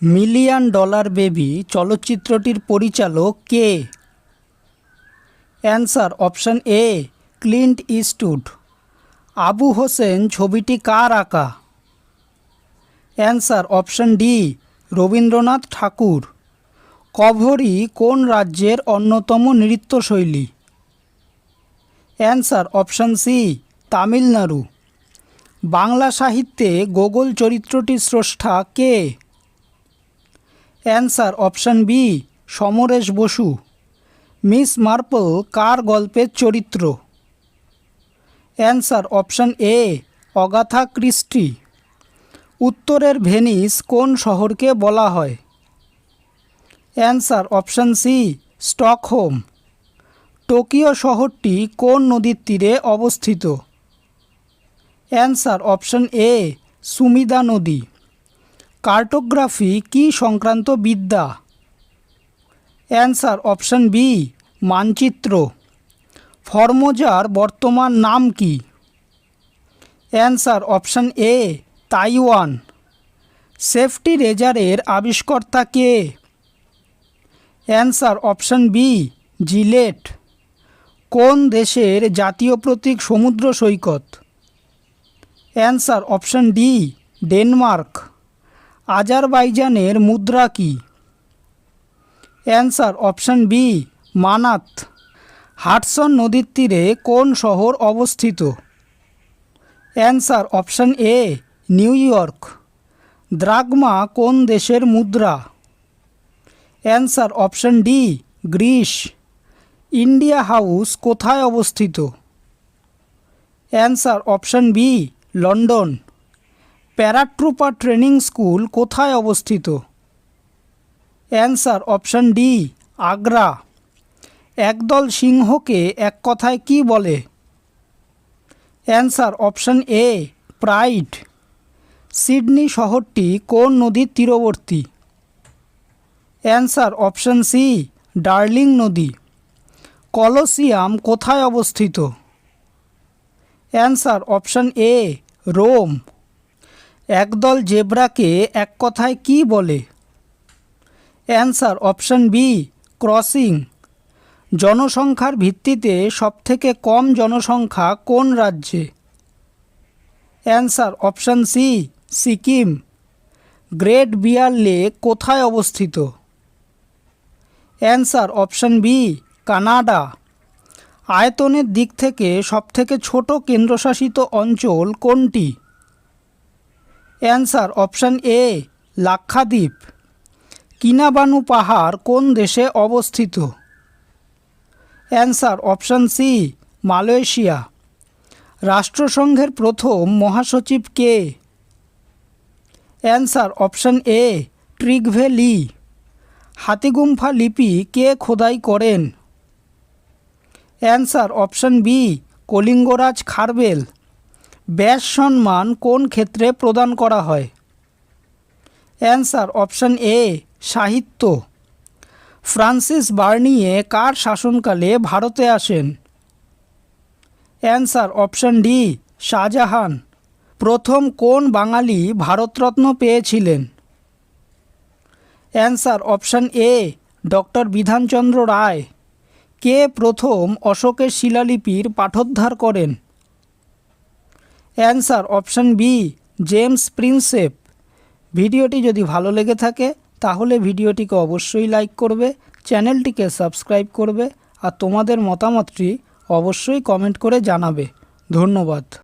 Million dollar baby চলচ্চিত্রটির পরিচালক কে? Answer option A Clint Eastwood. Abu Hossain ছবিটি কার আঁকা? Answer option D Rabindranath Thakur. কভরি কোন রাজ্যের অন্যতম নৃত্যশৈলী? Answer option C Tamil Nadu. Bangla সাহিত্যে গোগোল চরিত্রটির স্রষ্টা কে? Answer option B Samaresh Basu. Miss Marple কার গল্পের চরিত্র? Answer option A Agatha Christie. উত্তরের ভেনিস কোন শহরকে বলা হয়? Answer option C Stockholm. Tokyo শহরটি কোন নদীর তীরে অবস্থিত? অ্যান্সার অপশন এ সুমিদা নদী। কার্টোগ্রাফি কি সংক্রান্ত বিদ্যা? অ্যান্সার অপশন বি মানচিত্র। ফরমোজার বর্তমান নাম কি? Answer option A Taiwan. Safety রেজারের আবিষ্কর্তা কে? Answer option B Gillette. কোন দেশের জাতীয় প্রতীক সমুদ্র সৈকত? Answer option D Denmark. আজারবাইজানের মুদ্রা কি? Answer option B manat. Hudson নদীর তীরে কোন শহর অবস্থিত? Answer option A New York. Drachma কোন দেশের মুদ্রা? Answer option D Greece. India House কোথায় অবস্থিত? Answer option B London. Paratrooper training school কোথায় অবস্থিত? Answer option D Agra. একদল সিংহকে এক কথায় কি বলে? Answer option A pride. Sydney শহরটি কোন নদীর তীরবর্তী? অ্যান্সার অপশন সি ডার্লিং নদী। কলোসিয়াম কোথায় অবস্থিত? Answer option A Rome. একদল জেব্রাকে এক কথায় কি বলে? Answer option B crossing. জনসংখ্যার ভিত্তিতে সবথেকে কম জনসংখ্যা কোন রাজ্যে? Answer option C Sikkim. Great Bear Lake কোথায় অবস্থিত? Answer option B Canada. আয়তনের দিক থেকে সবথেকে ছোট কেন্দ্রশাসিত অঞ্চল কোনটি? Answer option A Lakshadweep. Kinabalu পাহাড় কোন দেশে অবস্থিত? Answer option C Malaysia. রাষ্ট্রসংঘের প্রথম মহাসচিব কে? Answer option A Trygve Lie. Hathigumpha লিপি কে খোদাই করেন? অ্যান্সার অপশন বি কলিঙ্গরাজ খারবেল। ব্যাস সম্মান কোন ক্ষেত্রে প্রদান করা হয়? অ্যান্সার অপশন এ সাহিত্য। ফ্রান্সিস বার্নিয়ে কার শাসনকালে ভারতে আসেন? Answer option D Shah Jahan. প্রথম কোন বাঙালি ভারতরত্ন পেয়েছিলেন? Answer option A doctor Bidhan Chandra Roy. কে প্রথম অশোকের শিলালিপির পাঠোদ্ধার করেন? Answer option B James Prinsep. ভিডিওটি যদি ভালো লেগে থাকে তাহলে ভিডিওটিকে অবশ্যই লাইক করবে, চ্যানেলটিকে সাবস্ক্রাইব করবে আর তোমাদের মতামতটি অবশ্যই কমেন্ট করে জানাবে। ধন্যবাদ।